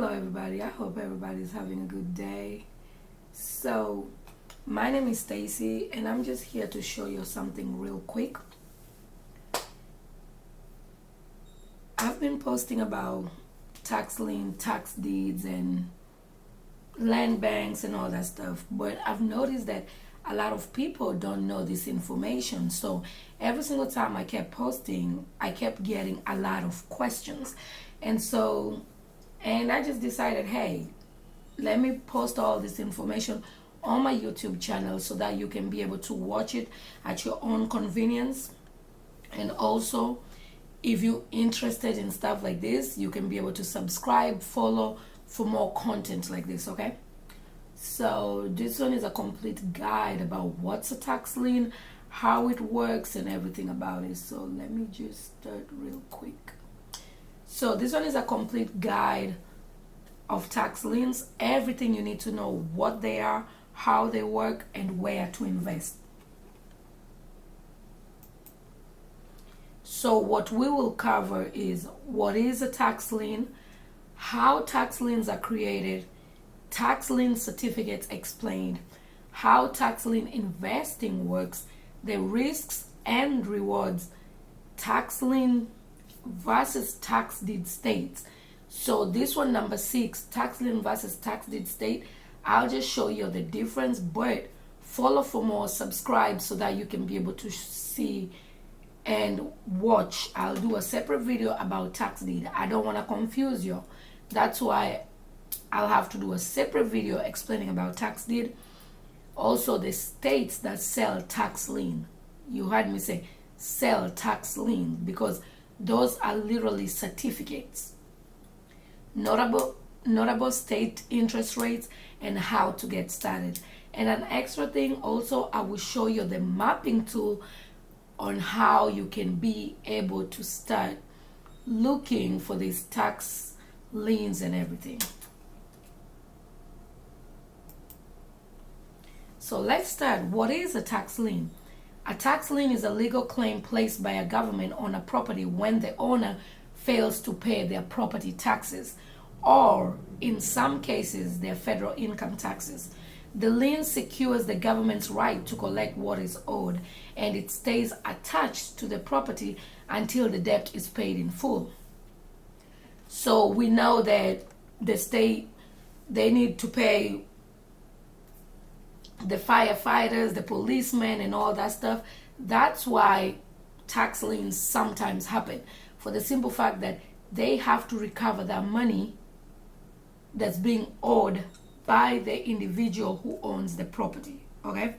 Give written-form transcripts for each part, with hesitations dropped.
Hello everybody, I hope everybody's having a good day. So my name is Stacy and I'm just here to show you something real quick. I've been posting about tax lien, tax deeds and land banks and all that stuff, but I've noticed that a lot of people don't know this information. So every single time I kept posting, I kept getting a lot of questions. And I just decided, hey, let me post all this information on my YouTube channel so that you can be able to watch it at your own convenience. And also, if you're interested in stuff like this, you can be able to subscribe, follow for more content like this, okay? So this one is a complete guide about what's a tax lien, how it works, and everything about it. So let me just start real quick. So this one is a complete guide of tax liens, everything you need to know, what they are, how they work, and where to invest. So what we will cover is what is a tax lien, how tax liens are created, tax lien certificates explained, how tax lien investing works, the risks and rewards, tax lien versus tax deed states. So this one, number 6, tax lien versus tax deed state, I'll just show you the difference, but follow for more, subscribe so that you can be able to see and watch. I'll do a separate video about tax deed. I don't want to confuse you. That's why I'll have to do a separate video explaining about tax deed. Also, the states that sell tax lien. You heard me say sell tax lien because those are literally certificates. Notable state interest rates and how to get started. And an extra thing also, I will show you the mapping tool on how you can be able to start looking for these tax liens and everything. So let's start. What is a tax lien? A tax lien is a legal claim placed by a government on a property when the owner fails to pay their property taxes, or in some cases, their federal income taxes. The lien secures the government's right to collect what is owed, and it stays attached to the property until the debt is paid in full. So we know that the state, they need to pay the firefighters, the policemen, and all that stuff. That's why tax liens sometimes happen, for the simple fact that they have to recover that money that's being owed by the individual who owns the property. Okay,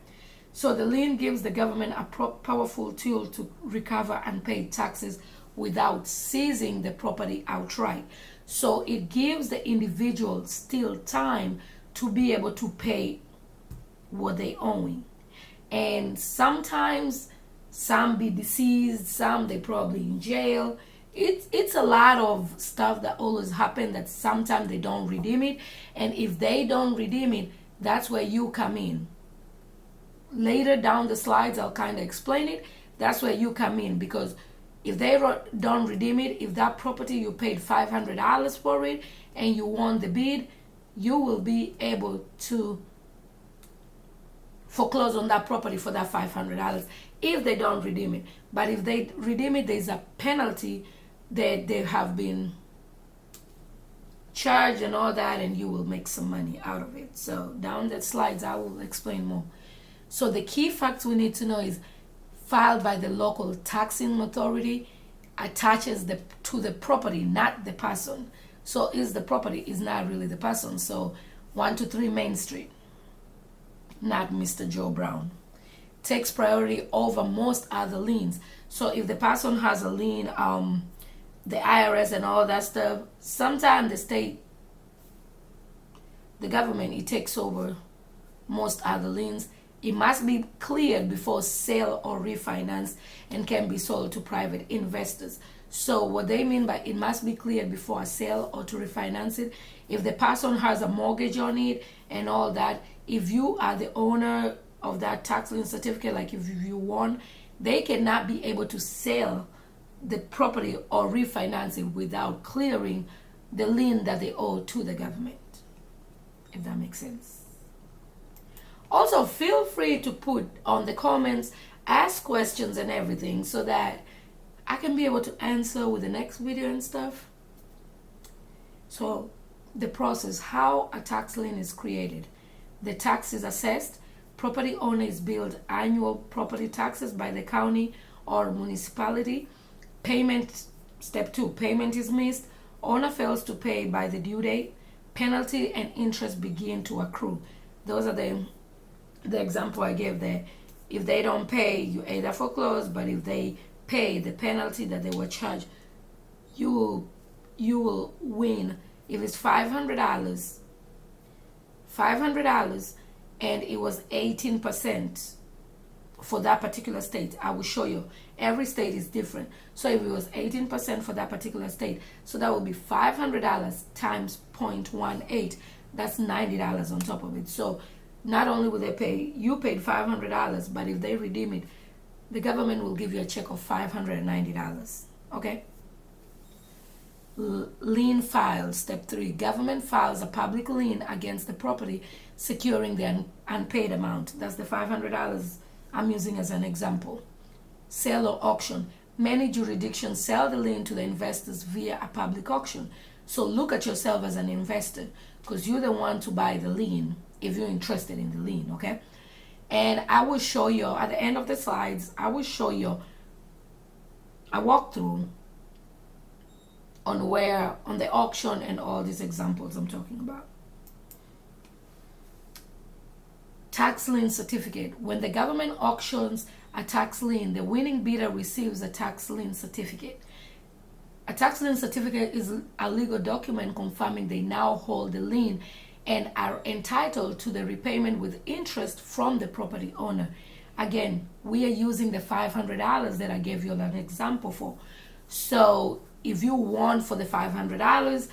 so the lien gives the government a powerful tool to recover unpaid taxes without seizing the property outright. So it gives the individual still time to be able to pay what they own. And sometimes some be deceased, some they probably in jail. It's a lot of stuff that always happen that sometimes they don't redeem it. And if they don't redeem it, that's where you come in. Later down the slides, I'll kind of explain it. That's where you come in, because if they don't redeem it, if that property you paid $500 for it and you won the bid, you will be able to foreclose on that property for that $500 if they don't redeem it. But if they redeem it, there's a penalty that they have been charged and all that, and you will make some money out of it. So down the slides, I will explain more. So the key facts we need to know is filed by the local taxing authority, attaches to the property, not the person. So is the property, is not really the person. So 123 Main Street, not Mr. Joe Brown. Takes priority over most other liens. So if the person has a lien, the IRS and all that stuff, sometimes the state, the government, it takes over most other liens. It must be cleared before sale or refinance and can be sold to private investors. So what they mean by it must be cleared before a sale or to refinance it, if the person has a mortgage on it and all that, if you are the owner of that tax lien certificate, like if you won, they cannot be able to sell the property or refinance it without clearing the lien that they owe to the government, if that makes sense. Also, feel free to put on the comments, ask questions and everything so that I can be able to answer with the next video and stuff. So the process, how a tax lien is created. The tax is assessed. Property owner is billed annual property taxes by the county or municipality. Payment, step 2, payment is missed. Owner fails to pay by the due date. Penalty and interest begin to accrue. Those are the example I gave there. If they don't pay, you either foreclose, but if they pay the penalty that they were charged, you will win. If it's $500, and it was 18% for that particular state, I will show you. Every state is different. So if it was 18% for that particular state, so that would be $500 times 0.18. That's $90 on top of it. So not only will they pay, you paid $500, but if they redeem it, the government will give you a check of $590. Okay? Lien filed, step 3. Government files a public lien against the property securing the unpaid amount. That's the $500 I'm using as an example. Sale or auction. Many jurisdictions sell the lien to the investors via a public auction. So look at yourself as an investor, because you're the one to buy the lien if you're interested in the lien, okay? And I will show you, at the end of the slides, I will show you a walkthrough on the auction and all these examples I'm talking about. Tax lien certificate. When the government auctions a tax lien, the winning bidder receives a tax lien certificate. A tax lien certificate is a legal document confirming they now hold the lien and are entitled to the repayment with interest from the property owner. Again, we are using the $500 that I gave you an example for. So if you want for the $500,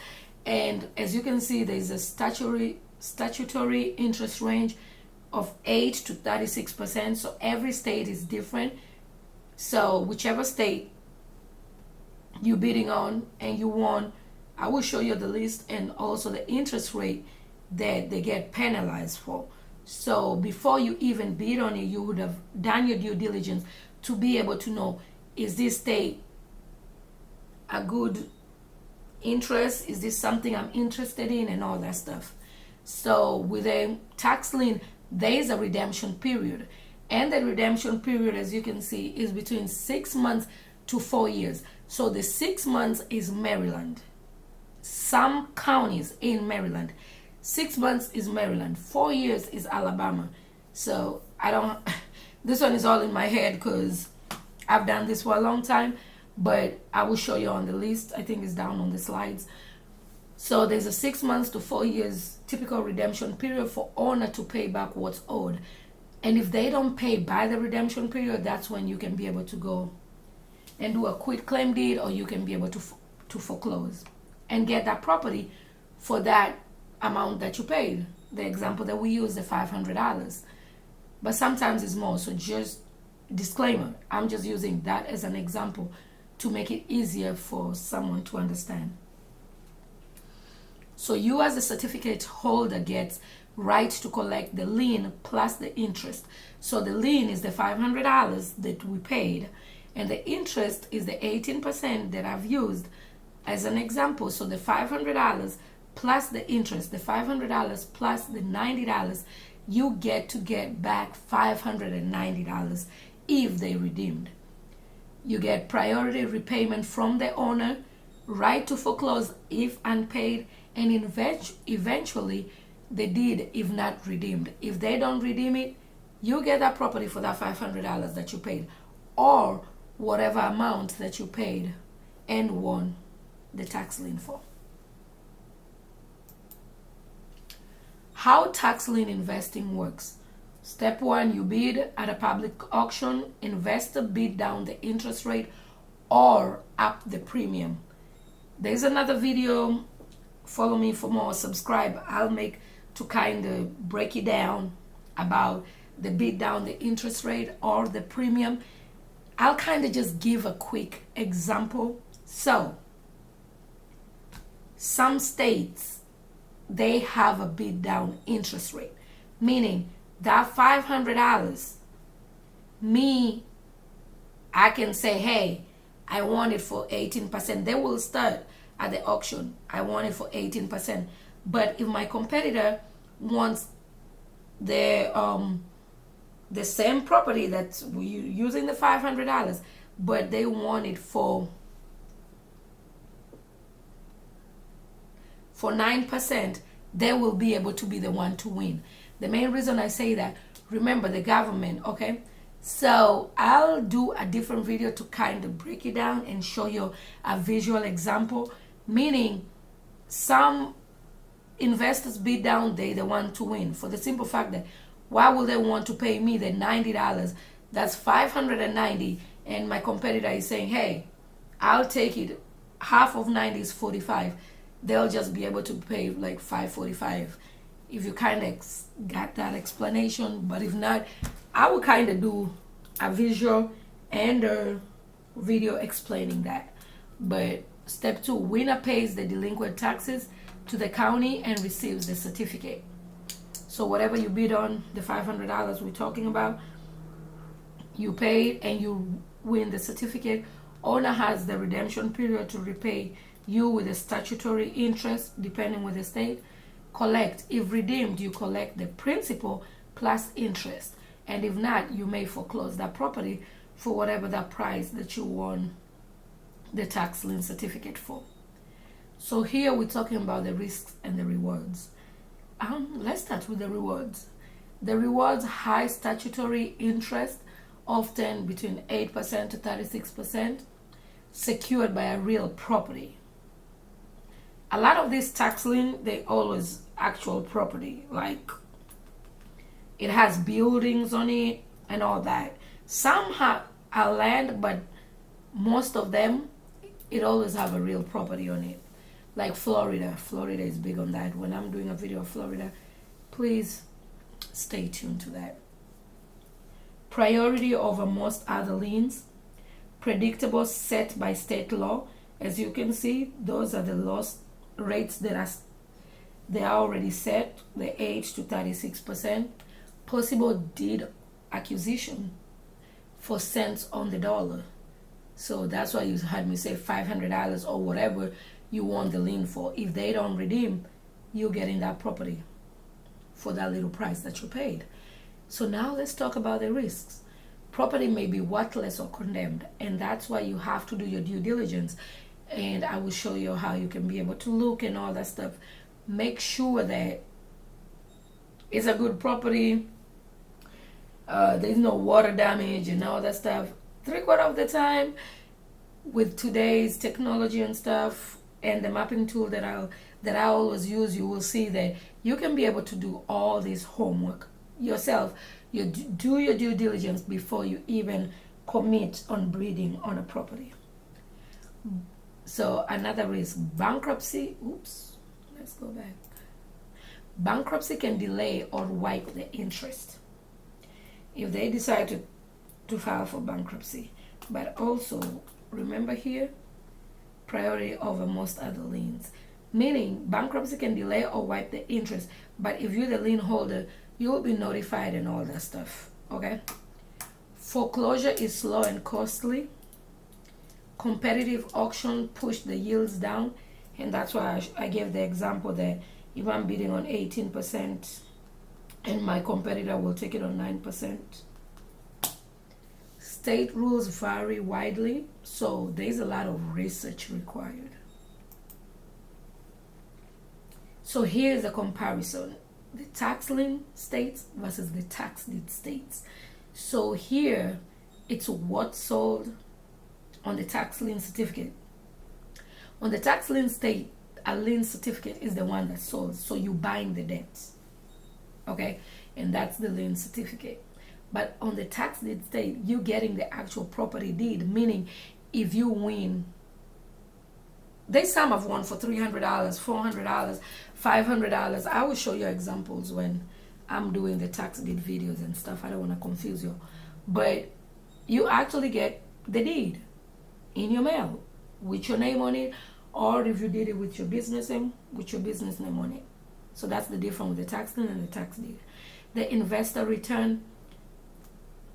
and as you can see, there's a statutory interest range of 8 to 36%. So every state is different. So whichever state you're bidding on and you want, I will show you the list and also the interest rate that they get penalized for. So before you even bid on it, you would have done your due diligence to be able to know, is this state a good interest? Is this something I'm interested in? And all that stuff. So with a tax lien, there is a redemption period. And the redemption period, as you can see, is between 6 months to 4 years. So the 6 months is Maryland. Some counties in Maryland. 6 months is Maryland. 4 years is Alabama. So this one is all in my head because I've done this for a long time, but I will show you on the list. I think it's down on the slides. So there's a 6 months to 4 years typical redemption period for owner to pay back what's owed. And if they don't pay by the redemption period, that's when you can be able to go and do a quit claim deed, or you can be able to foreclose and get that property for that amount that you paid. The example that we use, the $500. But sometimes it's more. So just disclaimer, I'm just using that as an example to make it easier for someone to understand. So you as a certificate holder gets right to collect the lien plus the interest. So the lien is the $500 that we paid, and the interest is the 18% that I've used as an example. So the $500 plus the interest, the $500 plus the $90, you get back $590 if they redeemed. You get priority repayment from the owner, right to foreclose if unpaid, and eventually the deed if not redeemed. If they don't redeem it, you get that property for that $500 that you paid, or whatever amount that you paid and won the tax lien for. How tax lien investing works. Step 1, you bid at a public auction. Investor bid down the interest rate or up the premium. There's another video. Follow me for more. Subscribe. I'll make to kind of break it down about the bid down the interest rate or the premium. I'll kind of just give a quick example. So some states, they have a bid down interest rate, meaning that $500, I can say, hey, I want it for 18%. They will start at the auction, I want it for 18%. But if my competitor wants the same property that's using the $500, but they want it for 9%, they will be able to be the one to win. The main reason I say that, remember the government, okay? So I'll do a different video to kind of break it down and show you a visual example, meaning some investors bid down, they the one to win, for the simple fact that why would they want to pay me the $90? That's $590, and my competitor is saying, hey, I'll take it. Half of 90 is 45. They'll just be able to pay like 545. If you kind of got that explanation, but if not, I will kind of do a visual and a video explaining that. But step 2, winner pays the delinquent taxes to the county and receives the certificate. So whatever you bid on, the $500 we're talking about, you paid and you win the certificate. Owner has the redemption period to repay you with a statutory interest, depending with the state. Collect. If redeemed, you collect the principal plus interest. And if not, you may foreclose that property for whatever that price that you won the tax lien certificate for. So here we're talking about the risks and the rewards. Let's start with the rewards. The rewards, high statutory interest, often between 8% to 36%, secured by a real property. A lot of these tax lien, they always actual property, like it has buildings on it and all that. Some have a land, but most of them, it always have a real property on it. Like Florida is big on that. When I'm doing a video of Florida, please stay tuned to that. Priority over most other liens, predictable, set by state law. As you can see, those are the loss rates that they are already set, the 8 to 36%. Possible deed acquisition for cents on the dollar. So that's why you had me say $500 or whatever you want the lien for. If they don't redeem, you're getting that property for that little price that you paid. So now let's talk about the risks. Property may be worthless or condemned, and that's why you have to do your due diligence. And I will show you how you can be able to look and all that stuff. Make sure that it's a good property. There's no water damage and all that stuff. 3/4 of the time, with today's technology and stuff, and the mapping tool that I always use, you will see that you can be able to do all this homework yourself. You do your due diligence before you even commit on bidding on a property. So another risk, bankruptcy. Oops, let's go back. Bankruptcy can delay or wipe the interest if they decide to file for bankruptcy. But also, remember here, priority over most other liens. Meaning, bankruptcy can delay or wipe the interest, but if you're the lien holder, you will be notified and all that stuff, okay? Foreclosure is slow and costly. Competitive auction push the yields down, and that's why I gave the example that if I'm bidding on 18% and my competitor will take it on 9%. State rules vary widely, so there's a lot of research required. So here's a comparison. The tax lien states versus the tax deed states. So here, it's what's sold on the tax lien certificate. On the tax lien state, a lien certificate is the one that's sold. So you buying the debts, okay? And that's the lien certificate. But on the tax deed state, you're getting the actual property deed, meaning if you win, some have won for $300, $400, $500. I will show you examples when I'm doing the tax deed videos and stuff. I don't want to confuse you. But you actually get the deed in your mail with your name on it, or if you did it with your business name, on it. So that's the difference with the tax lien and the tax deed. The investor return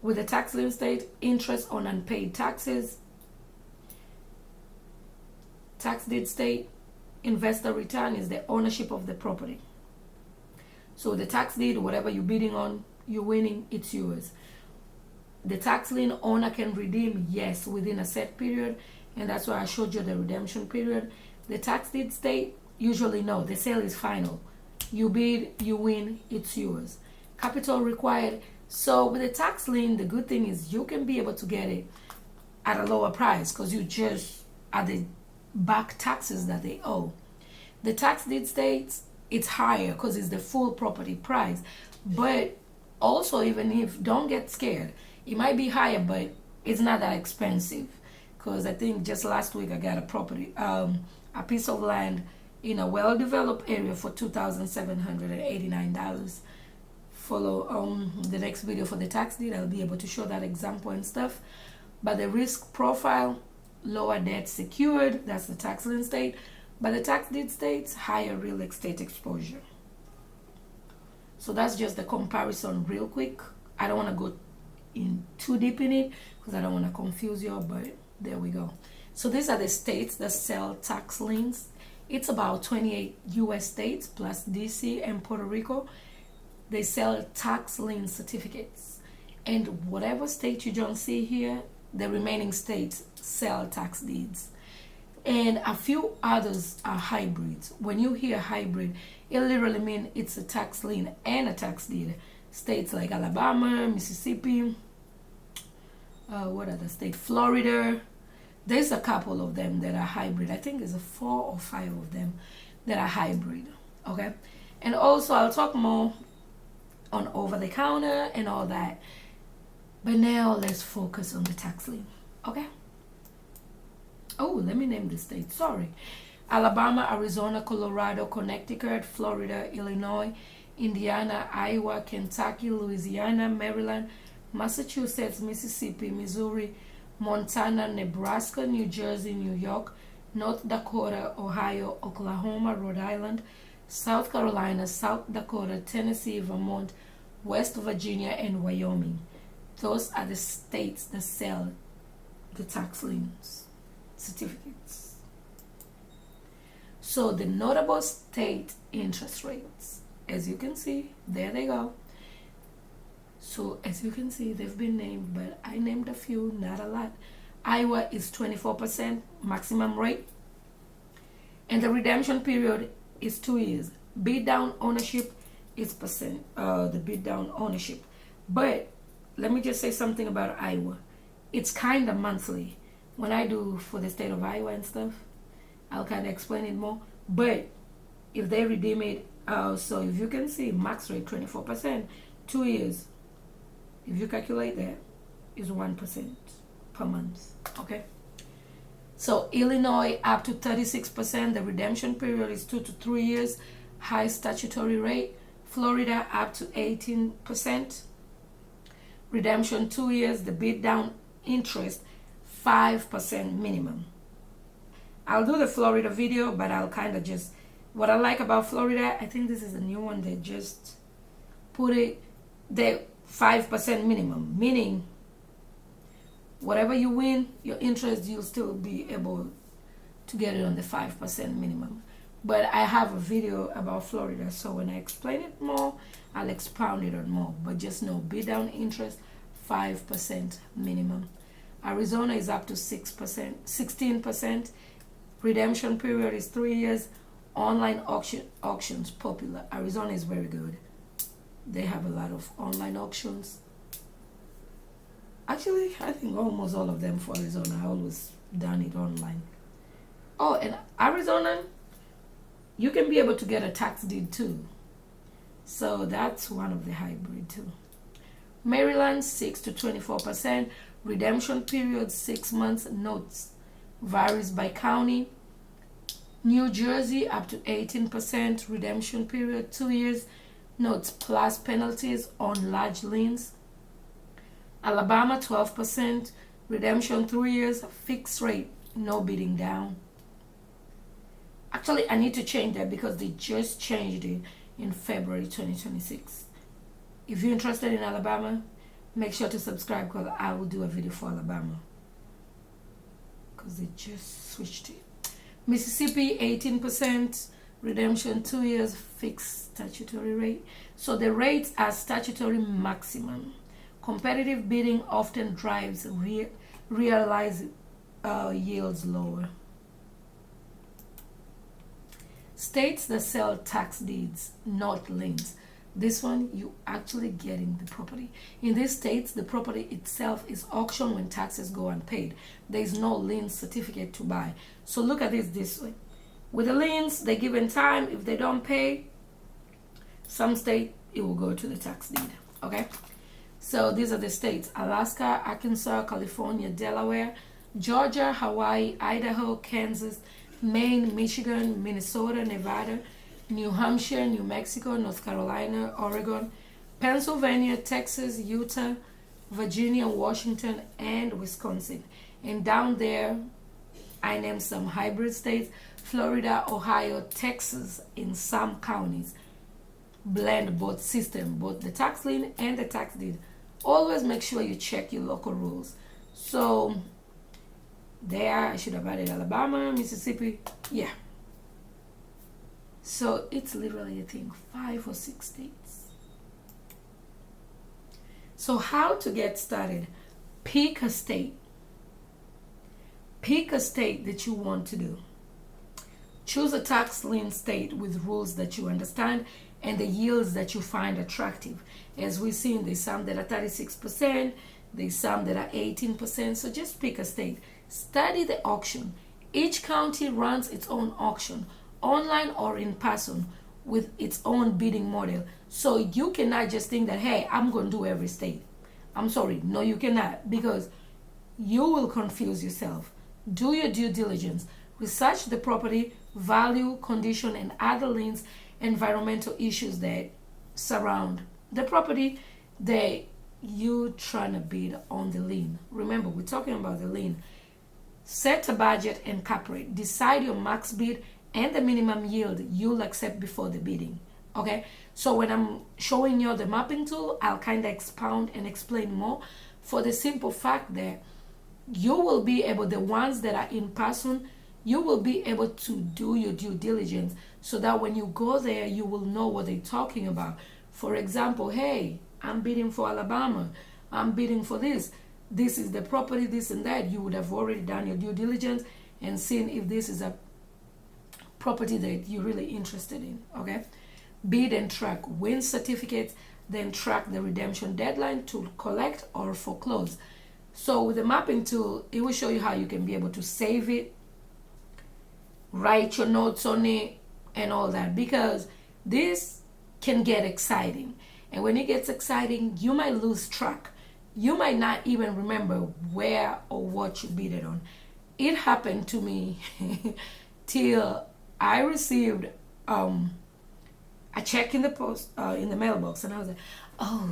with the tax lien state, interest on unpaid taxes. Tax deed state, investor return is the ownership of the property. So the tax deed, whatever you're bidding on, you're winning, it's yours. The tax lien owner can redeem, yes, within a set period, and that's why I showed you the redemption period. The tax deed state, usually no, the sale is final. You bid, you win, it's yours. Capital required. So with the tax lien, the good thing is you can be able to get it at a lower price because you just are the back taxes that they owe. The tax deed states it's higher because it's the full property price. But also, even if, don't get scared, it might be higher, but it's not that expensive. Because I think just last week I got a property, a piece of land in a well-developed area for $2,789. Follow the next video for the tax deed. I'll be able to show that example and stuff. But the risk profile, lower debt secured, that's the tax lien state. But the tax deed states higher real estate exposure. So that's just the comparison real quick. I don't want to go in too deep in it because I don't want to confuse you, but there we go. So these are the states that sell tax liens. It's about 28 US states plus DC and Puerto Rico. They sell tax lien certificates. And whatever state you don't see here, the remaining states sell tax deeds. And a few others are hybrids. When you hear hybrid, it literally means it's a tax lien and a tax deed. States like Alabama, Mississippi, what other state? Florida. There's a couple of them that are hybrid. I think there's 4 or 5 of them that are hybrid. Okay? And also I'll talk more on over the counter and all that. But now let's focus on the tax lien. Okay? Oh, let me name the states. Sorry. Alabama, Arizona, Colorado, Connecticut, Florida, Illinois, Indiana, Iowa, Kentucky, Louisiana, Maryland, Massachusetts, Mississippi, Missouri, Montana, Nebraska, New Jersey, New York, North Dakota, Ohio, Oklahoma, Rhode Island, South Carolina, South Dakota, Tennessee, Vermont, West Virginia, and Wyoming. Those are the states that sell the tax liens certificates. So the notable state interest rates, as you can see, there they go. So as you can see, they've been named, but I named a few, not a lot. Iowa is 24% maximum rate, and the redemption period is 2 years. Bid down ownership is percent, the bid down ownership. But let me just say something about Iowa. It's kind of monthly. When I do for the state of Iowa and stuff, I'll kind of explain it more. But if they redeem it, so if you can see, max rate 24%, 2 years. If you calculate that, is 1% per month. Okay. So Illinois up to 36%. The redemption period is 2 to 3 years. High statutory rate. Florida up to 18%. Redemption 2 years. The bid down interest 5% minimum. I'll do the Florida video, but I'll kind of just, what I like about Florida, I think this is a new one, they just put it, the 5% minimum, meaning whatever you win, your interest, you'll still be able to get it on the 5% minimum. But I have a video about Florida, so when I explain it more, I'll expound it on more. But just know, bid down interest, 5% minimum. Arizona is up to 6%, 16%. Redemption period is 3 years. Online auctions popular. Arizona is very good. They have a lot of online auctions. Actually, I think almost all of them for Arizona. I always done it online. Oh, and Arizona, you can be able to get a tax deed too. So that's one of the hybrid too. Maryland, 6 to 24%. Redemption period, 6 months. Notes varies by county. New Jersey, up to 18%. Redemption period, 2 years. Notes plus penalties on large liens. Alabama, 12%. Redemption, 3 years. Fixed rate, no bidding down. Actually, I need to change that because they just changed it in February 2026. If you're interested in Alabama, make sure to subscribe because I will do a video for Alabama because they just switched it. Mississippi 18% redemption, 2 years fixed statutory rate. So the rates are statutory maximum. Competitive bidding often drives realized yields lower. States that sell tax deeds, not liens. This one, you actually getting the property. In these states, the property itself is auctioned when taxes go unpaid. There is no lien certificate to buy. So look at this way. With the liens, they give in time. If they don't pay, some state, it will go to the tax deed. Okay? So these are the states: Alaska, Arkansas, California, Delaware, Georgia, Hawaii, Idaho, Kansas, Maine, Michigan, Minnesota, Nevada, New Hampshire, New Mexico, North Carolina, Oregon, Pennsylvania, Texas, Utah, Virginia, Washington, and Wisconsin. And down there, I named some hybrid states: Florida, Ohio, Texas. In some counties blend both systems, both the tax lien and the tax deed. Always make sure you check your local rules. So there, I should have added Alabama, Mississippi. Yeah. So it's literally, I think, 5 or 6 states. So how to get started? Pick a state. Pick a state that you want to do. Choose a tax lien state with rules that you understand and the yields that you find attractive. As we've seen, there's some that are 36%, there's some that are 18%. So just pick a state. Study the auction. Each county runs its own auction, online or in person, with its own bidding model. So you cannot just think that, hey, I'm going to do every state. I'm sorry. No, you cannot, because you will confuse yourself. Do your due diligence. Research the property, value, condition, and other liens, environmental issues that surround the property that you trying to bid on the lien. Remember, we're talking about the lien. Set a budget and cap rate. Decide your max bid and the minimum yield you'll accept before the bidding. Okay, so when I'm showing you the mapping tool, I'll kind of expound and explain more, for the simple fact that you will be able, the ones that are in person, you will be able to do your due diligence so that when you go there, you will know what they're talking about. For example, hey, I'm bidding for Alabama. I'm bidding for this. This is the property, this and that. You would have already done your due diligence and seen if this is a property that you're really interested in. Okay? Bid and track. Win certificates, then track the redemption deadline to collect or foreclose. So with the mapping tool, it will show you how you can be able to save it, write your notes on it, and all that, because this can get exciting. And when it gets exciting, you might lose track. You might not even remember where or what you bid it on. It happened to me till I received a check in the post, in the mailbox, and I was like, oh,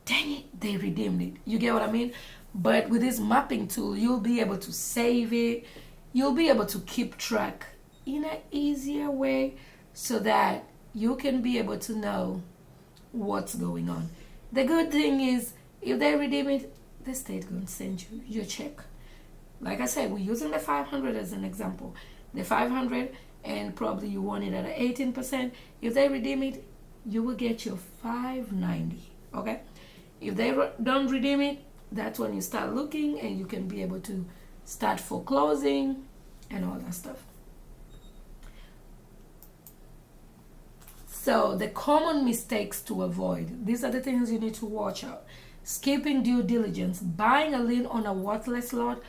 dang it, they redeemed it. You get what I mean? But with this mapping tool, you'll be able to save it. You'll be able to keep track in an easier way so that you can be able to know what's going on. The good thing is, if they redeem it, the state going to send you your check. Like I said, we're using the 500 as an example. The 500, and probably you want it at 18%. If they redeem it, you will get your 590. Okay? If they don't redeem it, that's when you start looking and you can be able to start foreclosing and all that stuff. So the common mistakes to avoid. These are the things you need to watch out. Skipping due diligence. Buying a lien on a worthless lot.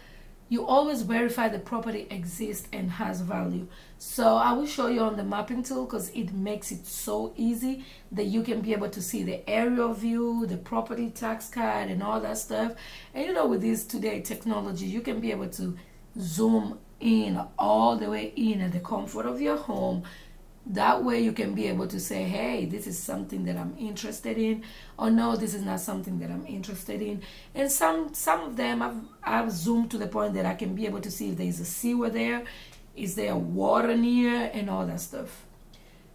You always verify the property exists and has value. So I will show you on the mapping tool because it makes it so easy that you can be able to see the aerial view, the property tax card, and all that stuff. And you know, with this today technology, you can be able to zoom in all the way in at the comfort of your home. That way you can be able to say, hey, this is something that I'm interested in, or no, this is not something that I'm interested in. And some of them I've zoomed to the point that I can be able to see if there's a sewer there. Is there water near, and all that stuff.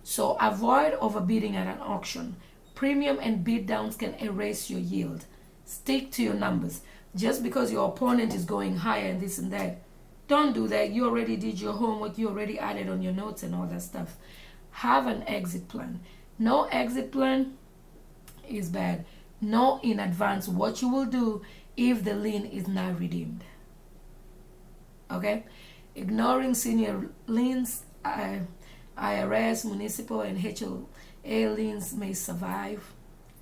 So avoid overbidding at an auction. Premium and bid downs can erase your yield. Stick to your numbers. Just because your opponent is going higher and this and that, don't do that. You already did your homework. You already added on your notes and all that stuff. Have an exit plan. No exit plan is bad. Know in advance what you will do if the lien is not redeemed. Okay? Ignoring senior liens, IRS, municipal, and HOA liens may survive.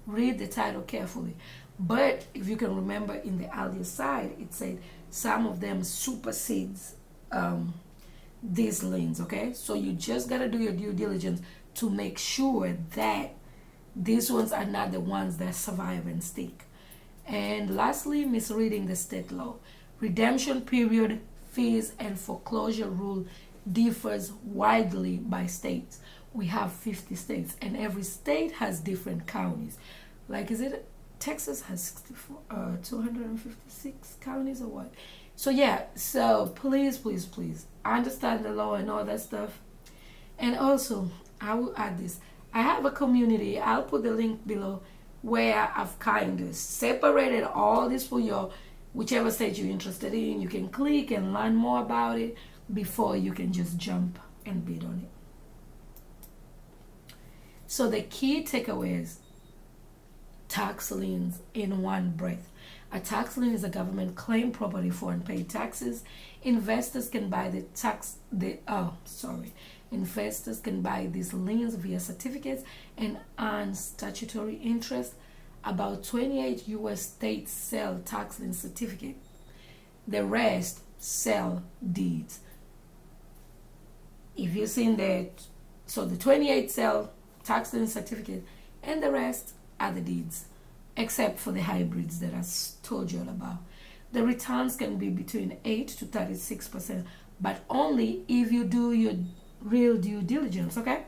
Read the title carefully. But if you can remember in the earlier side, it said some of them supersedes these liens, okay? So you just got to do your due diligence to make sure that these ones are not the ones that survive and stick. And lastly, misreading the state law. Redemption period, fees, and foreclosure rule differs widely by states. We have 50 states, and every state has different counties. Like, is it Texas has 256 counties or what? So yeah, so please, please, please understand the law and all that stuff. And also, I will add this. I have a community. I'll put the link below where I've kind of separated all this for your whichever state you're interested in. You can click and learn more about it before you can just jump and bid on it. So the key takeaways: tax liens in one breath. A tax lien is a government claim property for unpaid taxes. Investors can buy Investors can buy these liens via certificates and earn statutory interest. About 28 U.S. states sell tax lien certificates. The rest sell deeds. If you've seen that, so the 28 sell tax lien certificate, and the rest are the deeds, except for the hybrids that I told you all about. The returns can be between 8 to 36%, but only if you do your real due diligence, okay?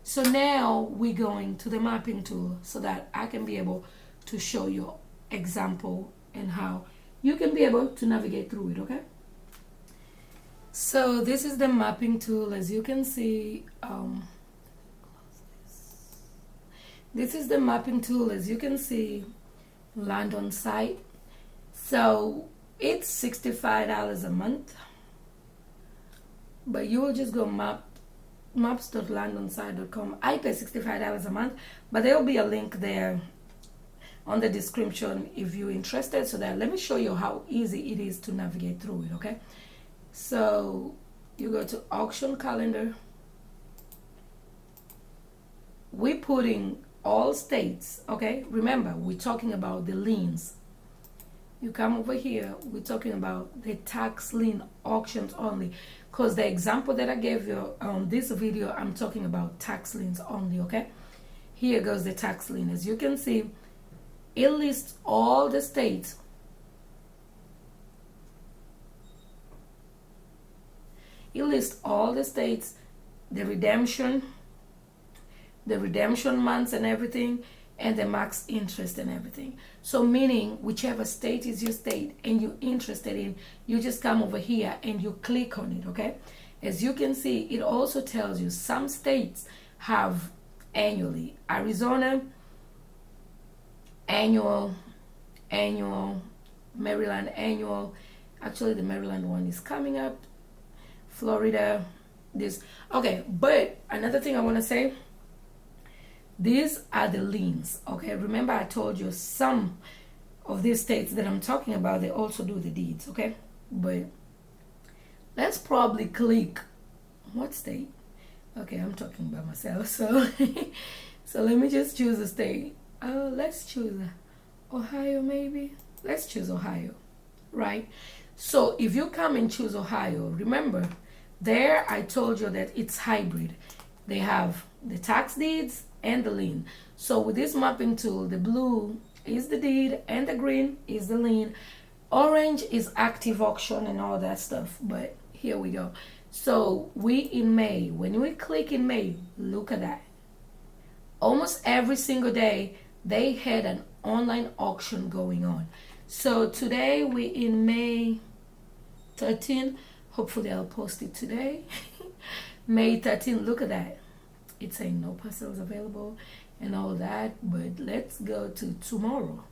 So now we're going to the mapping tool so that I can be able to show you example and how you can be able to navigate through it, okay? So this is the mapping tool. As you can see, this is the mapping tool. As you can see, land on site. So it's $65 a month, but you will just go maps.landonsite.com. I pay $65 a month, but there will be a link there on the description if you're interested. So that, let me show you how easy it is to navigate through it, okay? So you go to auction calendar. We're putting all states, okay? Remember, we're talking about the liens. You come over here, we're talking about the tax lien auctions only, because the example that I gave you on this video, I'm talking about tax liens only, okay? Here goes the tax lien. As you can see, it lists all the states. It lists all the states, the redemption months and everything, and the max interest and everything. So meaning whichever state is your state and you're interested in, you just come over here and you click on it, okay? As you can see, it also tells you some states have annually. Arizona, annual, Maryland, annual. Actually, the Maryland one is coming up. Florida, this. Okay, but another thing I want to say, these are the liens, okay? Remember I told you some of these states that I'm talking about, they also do the deeds, okay? But let's probably click, what state? Okay, I'm talking by myself, so so let me just choose a state. Let's choose Ohio maybe. Let's choose Ohio, right? So if you come and choose Ohio, remember, there I told you that it's hybrid. They have the tax deeds and the lien. So with this mapping tool, the blue is the deed and the green is the lien. Orange is active auction and all that stuff, but here we go. So we in May, when we click in May, look at that. Almost every single day, they had an online auction going on. So today we in May 13. Hopefully I'll post it today. May 13th, look at that. It's saying no parcels available and all that, but let's go to tomorrow.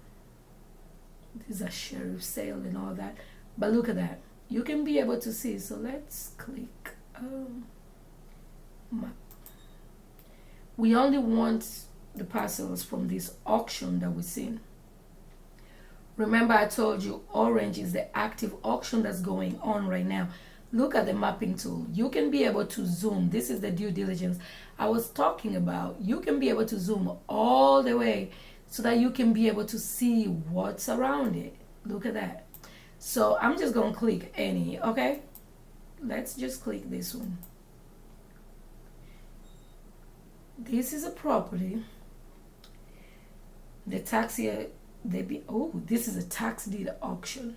These are sheriff sale and all that, but look at that. You can be able to see. So let's click map. We only want the parcels from this auction that we've seen. Remember I told you orange is the active auction that's going on right now. Look at the mapping tool. You can be able to zoom. This is the due diligence I was talking about. You can be able to zoom all the way so that you can be able to see what's around it. Look at that. So I'm just going to click any, okay? Let's just click this one. This is a property. The tax here, this is a tax deed auction.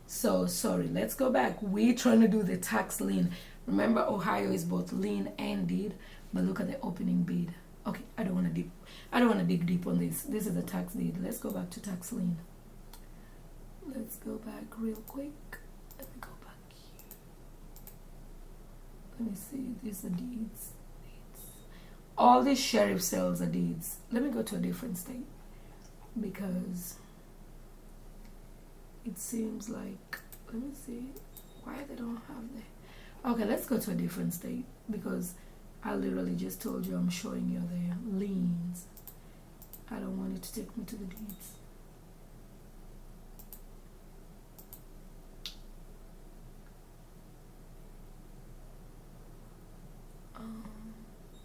So sorry, let's go back. We're trying to do the tax lien. Remember, Ohio is both lien and deed, but look at the opening bid. Okay, I don't want to dig deep on this. This is a tax deed. Let's go back to tax lien. Let's go back real quick. Let me go back here. Let me see. These are deeds. All these sheriff sales are deeds. Let me go to a different state because it seems like, let me see why they don't have that. Okay, let's go to a different state because I literally just told you I'm showing you the liens. I don't want it to take me to the deeds.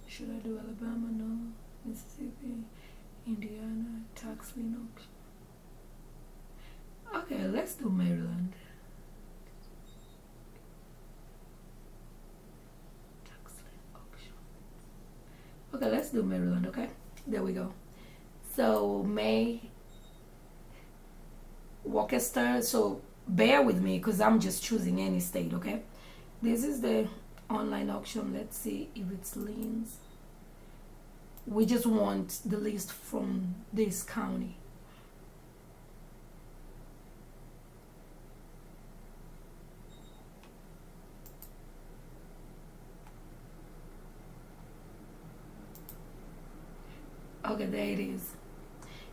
Should I do Alabama? No. Mississippi, Indiana, tax lien auction. Okay, let's do Maryland. Tax lien auction. Okay, let's do Maryland, okay? There we go. So May, Worcester, so bear with me because I'm just choosing any state, okay? This is the online auction. Let's see if it's liens. We just want the list from this county. Okay, there it is.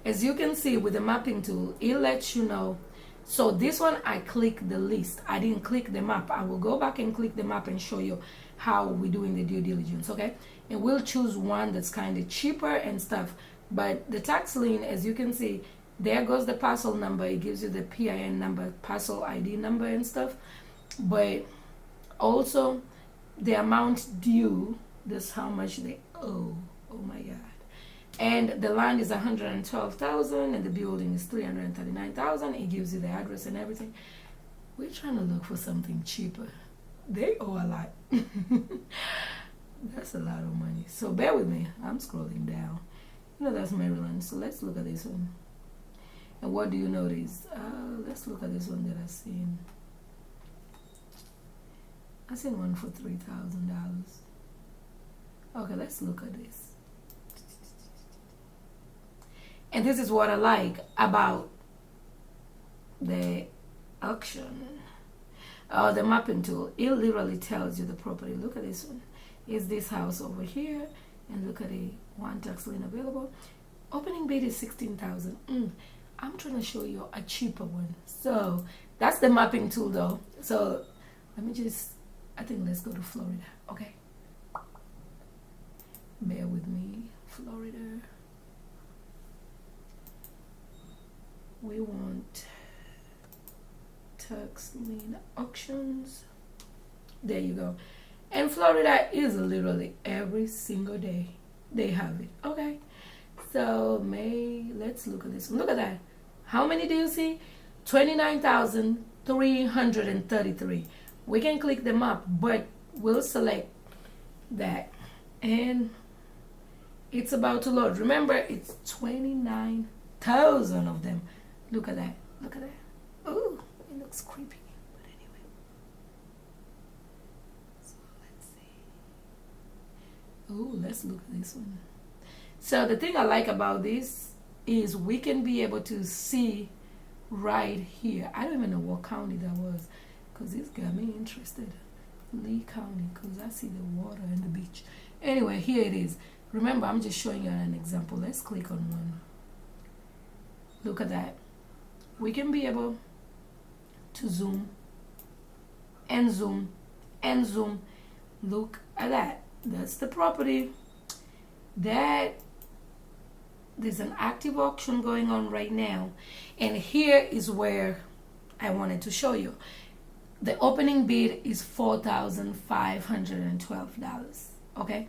As you can see with the mapping tool, it lets you know. So this one, I click the list. I didn't click the map. I will go back and click the map and show you how we're doing the due diligence, okay? And we'll choose one that's kind of cheaper and stuff. But the tax lien, as you can see, there goes the parcel number. It gives you the PIN number, parcel ID number and stuff. But also the amount due, that's how much they owe. Oh my God. And the land is 112,000 and the building is 339,000. It gives you the address and everything. We're trying to look for something cheaper. They owe a lot. That's a lot of money. So bear with me. I'm scrolling down. You know, that's Maryland. So let's look at this one. And what do you notice? Let's look at this one that I've seen. I seen one for $3,000. Okay, let's look at this. And this is what I like about the auction, the mapping tool. It literally tells you the property. Look at this one. Is this house over here? And look at the one tax lien available. Opening bid is 16,000. I'm trying to show you a cheaper one. So that's the mapping tool, though. So let me just, I think let's go to Florida. Okay. Bear with me, Florida. We want tax lien auctions. There you go. And Florida is literally every single day they have it. Okay. So let's look at this one. Look at that. How many do you see? 29,333. We can click the map, but we'll select that. And it's about to load. Remember, it's 29,000 of them. Look at that. Look at that. Oh, it looks creepy. But anyway. So let's see. Oh, let's look at this one. So the thing I like about this is we can be able to see right here. I don't even know what county that was because it's got me interested. Lee County, because I see the water and the beach. Anyway, here it is. Remember, I'm just showing you an example. Let's click on one. Look at that. We can be able to zoom and zoom and zoom. Look at that. That's the property. That there's an active auction going on right now, and here is where I wanted to show you. The opening bid is $4,512. Okay,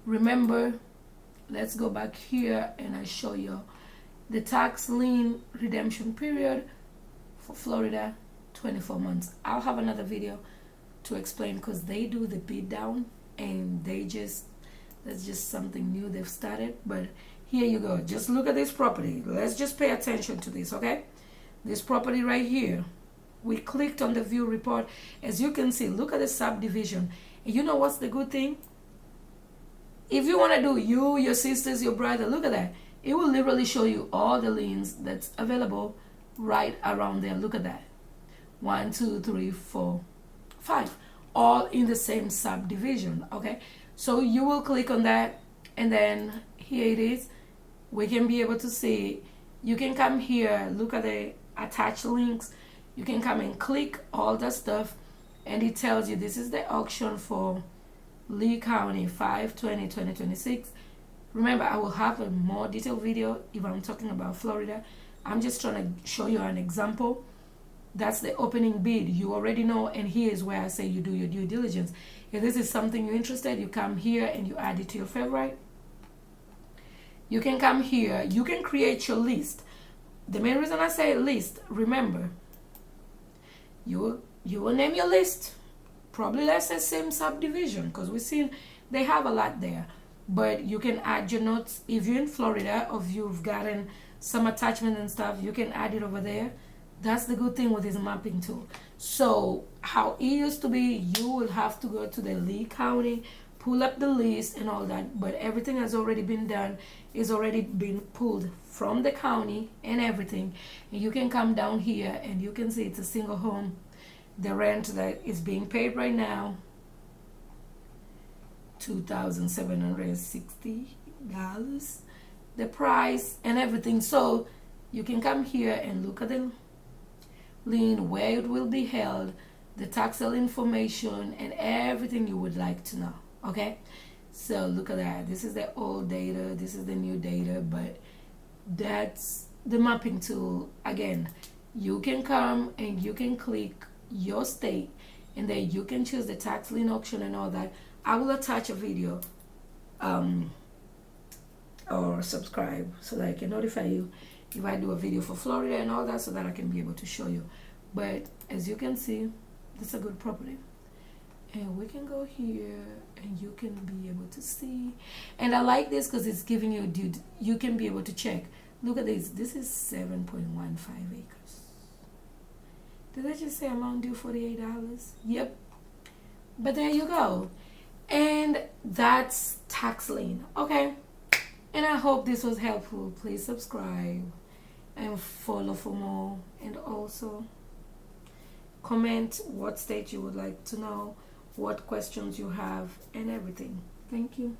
remember, let's go back here and I show you the tax lien redemption period for Florida, 24 months. I'll have another video to explain, because they do the bid down, and that's just something new they've started. But here you go. Just look at this property. Let's just pay attention to this, okay? This property right here. We clicked on the view report. As you can see, look at the subdivision. And you know what's the good thing? If you want to do you, your sisters, your brother, look at that. It will literally show you all the liens that's available right around there. Look at that. 1, 2, 3, 4, 5. All in the same subdivision, okay? So you will click on that, and then here it is. We can be able to see, you can come here, look at the attached links. You can come and click all the stuff, and it tells you this is the auction for Lee County, 5/20/2026. Remember, I will have a more detailed video if I'm talking about Florida. I'm just trying to show you an example. That's the opening bid. You already know, and here is where I say you do your due diligence. If this is something you're interested, you come here and you add it to your favorite. You can come here. You can create your list. The main reason I say list, remember, you will name your list. Probably let's say same subdivision, because we've seen they have a lot there. But you can add your notes. If you're in Florida, or if you've gotten some attachment and stuff, you can add it over there. That's the good thing with this mapping tool. So how it used to be, you will have to go to the Lee County, pull up the list and all that, but everything has already been done, is already been pulled from the county and everything. And you can come down here and you can see it's a single home. The rent that is being paid right now, $2,760. The price and everything. So you can come here and look at the lien, where it will be held, the tax sale information, and everything you would like to know. Okay, so look at that. This is the old data, this is the new data, but that's the mapping tool. Again, you can come and you can click your state, and then you can choose the tax lien auction and all that. I will attach a video or subscribe so that I can notify you if I do a video for Florida and all that, so that I can be able to show you. But as you can see, this is a good property, and we can go here and you can be able to see. And I like this because it's giving you you can be able to check. Look at this. This is 7.15 acres. Did I just say amount due $48? Yep. But there you go. And that's tax lien. Okay, and I hope this was helpful. Please subscribe and follow for more, and also comment what state you would like to know, what questions you have, and everything. Thank you.